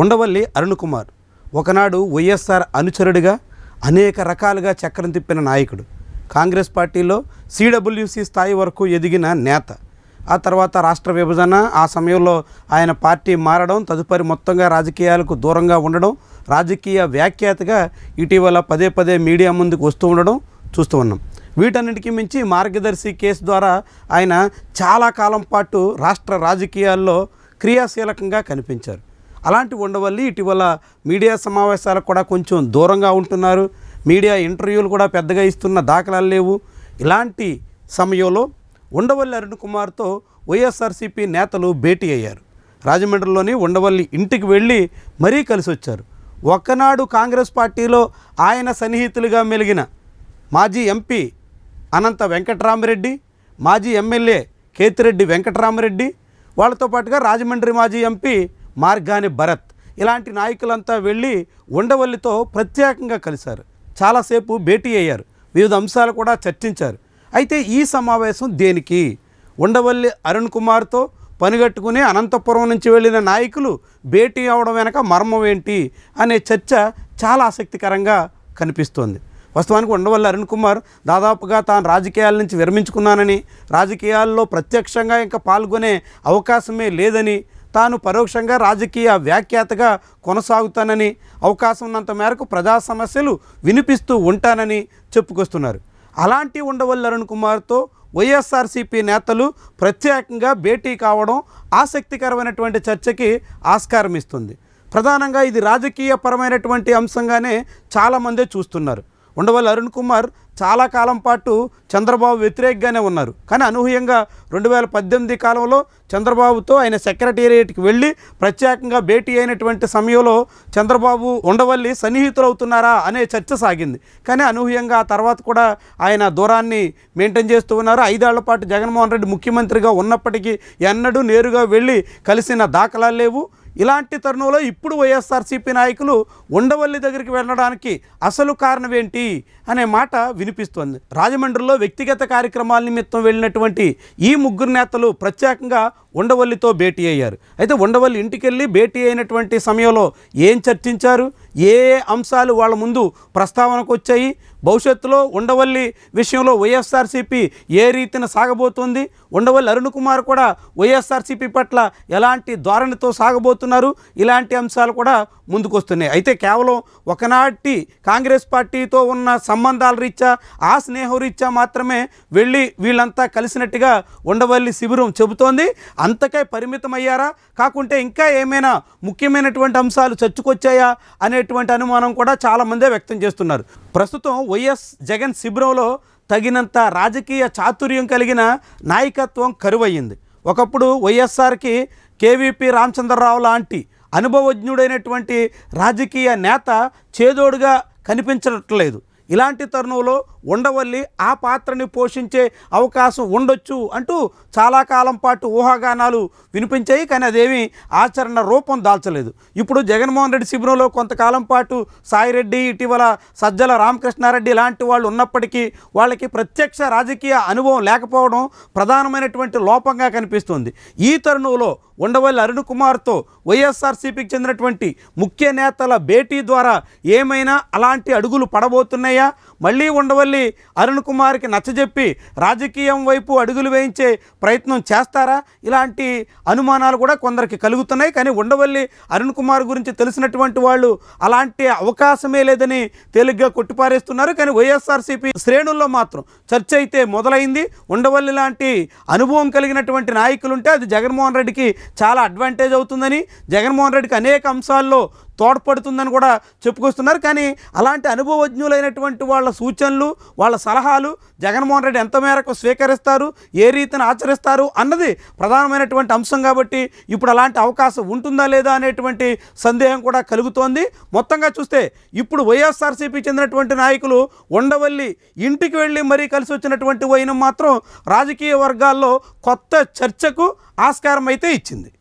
ఉండవల్లి అరుణ్ కుమార్ ఒకనాడు వైఎస్ఆర్ అనుచరుడిగా అనేక రకాలుగా చక్రం తిప్పిన నాయకుడు. కాంగ్రెస్ పార్టీలో సిడబ్ల్యూసి స్థాయి వరకు ఎదిగిన నేత. ఆ తర్వాత రాష్ట్ర విభజన, ఆ సమయంలో ఆయన పార్టీ మారడం, తదుపరి మొత్తంగా రాజకీయాలకు దూరంగా ఉండడం, రాజకీయ వ్యాఖ్యాతగా ఇటీవల పదే పదే మీడియా ముందుకు వస్తూ ఉండడం చూస్తూ ఉన్నాం. వీటన్నిటికీ మించి మార్గదర్శి కేసు ద్వారా ఆయన చాలా కాలం పాటు రాష్ట్ర రాజకీయాల్లో క్రియాశీలకంగా కనిపించారు. అలాంటి ఉండవల్లి ఇటీవల మీడియా సమావేశాలకు కూడా కొంచెం దూరంగా ఉంటున్నారు. మీడియా ఇంటర్వ్యూలు కూడా పెద్దగా ఇస్తున్న దాఖలాలు లేవు. ఇలాంటి సమయంలో ఉండవల్లి అరుణ్ కుమార్తో వైఎస్ఆర్సీపీ నేతలు భేటీ అయ్యారు. రాజమండ్రిలోని ఉండవల్లి ఇంటికి వెళ్ళి మరీ కలిసి వచ్చారు. ఒక్కనాడు కాంగ్రెస్ పార్టీలో ఆయన సన్నిహితులుగా మెలిగిన మాజీ ఎంపీ అనంత వెంకటరామరెడ్డి, మాజీ ఎమ్మెల్యే కేతిరెడ్డి వెంకటరామరెడ్డి, వాళ్ళతో పాటుగా రాజమండ్రి మాజీ ఎంపీ మార్గాని భరత్, ఇలాంటి నాయకులంతా వెళ్ళి ఉండవల్లితో ప్రత్యేకంగా కలిశారు. చాలాసేపు భేటీ అయ్యారు. వివిధ అంశాలు కూడా చర్చించారు. అయితే ఈ సమావేశం దేనికి? ఉండవల్లి అరుణ్ కుమార్తో పనిగట్టుకుని అనంతపురం నుంచి వెళ్ళిన నాయకులు భేటీ అవడం వెనక మర్మం ఏంటి అనే చర్చ చాలా ఆసక్తికరంగా కనిపిస్తోంది. వాస్తవానికి ఉండవల్లి అరుణ్ కుమార్ దాదాపుగా తాను రాజకీయాల నుంచి విరమించుకున్నానని, రాజకీయాల్లో ప్రత్యక్షంగా ఇంకా పాల్గొనే అవకాశమే లేదని, తాను పరోక్షంగా రాజకీయ వ్యాఖ్యాతగా కొనసాగుతానని, అవకాశం ఉన్నంత మేరకు ప్రజా సమస్యలు వినిపిస్తూ ఉంటానని చెప్పుకొస్తున్నారు. అలాంటి ఉండవల్లి అరుణ్ కుమార్తో వైఎస్ఆర్సీపీ నేతలు ప్రత్యేకంగా భేటీ కావడం ఆసక్తికరమైనటువంటి చర్చకి ఆస్కారం ఇస్తుంది. ప్రధానంగా ఇది రాజకీయపరమైనటువంటి అంశంగానే చాలామందే చూస్తున్నారు. ఉండవల్లి అరుణ్ కుమార్ చాలా కాలం పాటు చంద్రబాబు వ్యతిరేకంగానే ఉన్నారు. కానీ అనూహ్యంగా 2018 కాలంలో చంద్రబాబుతో ఆయన సెక్రటేరియట్కి వెళ్ళి ప్రత్యేకంగా భేటీ అయినటువంటి సమయంలో చంద్రబాబు ఉండవల్లి సన్నిహితులు అవుతున్నారా అనే చర్చ సాగింది. కానీ అనూహ్యంగా ఆ తర్వాత కూడా ఆయన దూరాన్ని మెయింటైన్ చేస్తూ ఉన్నారు. 5 ఏళ్ల పాటు జగన్మోహన్ రెడ్డి ముఖ్యమంత్రిగా ఉన్నప్పటికీ ఎన్నడూ నేరుగా వెళ్ళి కలిసిన దాఖలాలు లేవు. ఇలాంటి తరుణంలో ఇప్పుడు వైఎస్ఆర్సీపీ నాయకులు ఉండవల్లి దగ్గరికి వెళ్ళడానికి అసలు కారణం ఏంటి అనే మాట వినిపిస్తోంది. రాజమండ్రిలో వ్యక్తిగత కార్యక్రమాల నిమిత్తం వెళ్ళినటువంటి ఈ ముగ్గురు నేతలు ప్రత్యేకంగా ఉండవల్లితో భేటీ అయ్యారు. అయితే ఉండవల్లి ఇంటికి వెళ్ళి భేటీ అయినటువంటి సమయంలో ఏం చర్చించారు, ఏ అంశాలు వాళ్ళ ముందు ప్రస్తావనకు వచ్చాయి, భవిష్యత్తులో ఉండవల్లి విషయంలో వైఎస్ఆర్సీపీ ఏ రీతిన సాగబోతుంది, ఉండవల్లి అరుణ్ కుమార్ కూడా వైఎస్ఆర్సీపీ పట్ల ఎలాంటి ధోరణితో సాగబోతున్నారు, ఇలాంటి అంశాలు కూడా ముందుకొస్తున్నాయి. అయితే కేవలం ఒకనాటి కాంగ్రెస్ పార్టీతో ఉన్న సంబంధాల రీత్యా, ఆ స్నేహం రీత్యా మాత్రమే వెళ్ళి వీళ్ళంతా కలిసినట్టుగా ఉండవల్లి శిబిరం చెబుతోంది. అంతకే పరిమితమయ్యారా, కాకుంటే ఇంకా ఏమైనా ముఖ్యమైనటువంటి అంశాలు చర్చకొచ్చాయా అనేటువంటి అనుమానం కూడా చాలామందే వ్యక్తం చేస్తున్నారు. ప్రస్తుతం వైఎస్ జగన్ శిబిరంలో తగినంత రాజకీయ చాతుర్యం కలిగిన నాయకత్వం కరువయ్యింది. ఒకప్పుడు వైఎస్ఆర్కి కేవీపీ రామచంద్రరావు లాంటి అనుభవజ్ఞుడైనటువంటి రాజకీయ నేత చేదోడుగా కనిపించట్లేదు. ఇలాంటి తరుణంలో ఉండవల్లి ఆ పాత్రని పోషించే అవకాశం ఉండొచ్చు అంటూ చాలా కాలం పాటు ఊహాగానాలు వినిపించాయి. కానీ అదేమీ ఆచరణ రూపం దాల్చలేదు. ఇప్పుడు జగన్మోహన్ రెడ్డి శిబిరంలో కొంతకాలం పాటు సాయిరెడ్డి, ఇటీవల సజ్జల రామకృష్ణారెడ్డి ఇలాంటి వాళ్ళు ఉన్నప్పటికీ వాళ్ళకి ప్రత్యక్ష రాజకీయ అనుభవం లేకపోవడం ప్రధానమైనటువంటి లోపంగా కనిపిస్తుంది. ఈ తరుణంలో ఉండవల్లి అరుణ్ కుమార్తో వైఎస్ఆర్సీపీకి చెందినటువంటి ముఖ్య నేతల భేటీ ద్వారా ఏమైనా అలాంటి అడుగులు పడబోతున్నాయా, మళ్ళీ ఉండవల్లి అరుణ్ కుమార్కి నచ్చజెప్పి రాజకీయం వైపు అడుగులు వేయించే ప్రయత్నం చేస్తారా, ఇలాంటి అనుమానాలు కూడా కొందరికి కలుగుతున్నాయి. కానీ ఉండవల్లి అరుణ్ కుమార్ గురించి తెలిసినటువంటి వాళ్ళు అలాంటి అవకాశమే లేదని తేలిగ్గా కొట్టిపారేస్తున్నారు. కానీ వైఎస్ఆర్సీపీ శ్రేణుల్లో మాత్రం చర్చ అయితే మొదలైంది. ఉండవల్లి లాంటి అనుభవం కలిగినటువంటి నాయకులుంటే అది జగన్మోహన్ రెడ్డికి చాలా అడ్వాంటేజ్ అవుతుందని, జగన్మోహన్ రెడ్డికి అనేక అంశాల్లో తోడ్పడుతుందని కూడా చెప్పుకొస్తున్నారు. కానీ అలాంటి అనుభవజ్ఞులైనటువంటి వాళ్ళ సూచనలు, వాళ్ళ సలహాలు జగన్మోహన్ రెడ్డి ఎంత మేరకు స్వీకరిస్తారు, ఏ రీతిని ఆచరిస్తారు అన్నది ప్రధానమైనటువంటి అంశం. కాబట్టి ఇప్పుడు అలాంటి అవకాశం ఉంటుందా లేదా అనేటువంటి సందేహం కూడా కలుగుతోంది. మొత్తంగా చూస్తే ఇప్పుడు వైఎస్ఆర్సీపీ చెందినటువంటి నాయకులు ఉండవల్లి ఇంటికి వెళ్ళి మరీ కలిసి వచ్చినటువంటి వైనం మాత్రం రాజకీయ వర్గాల్లో కొత్త చర్చకు ఆస్కారం అయితే ఇచ్చింది.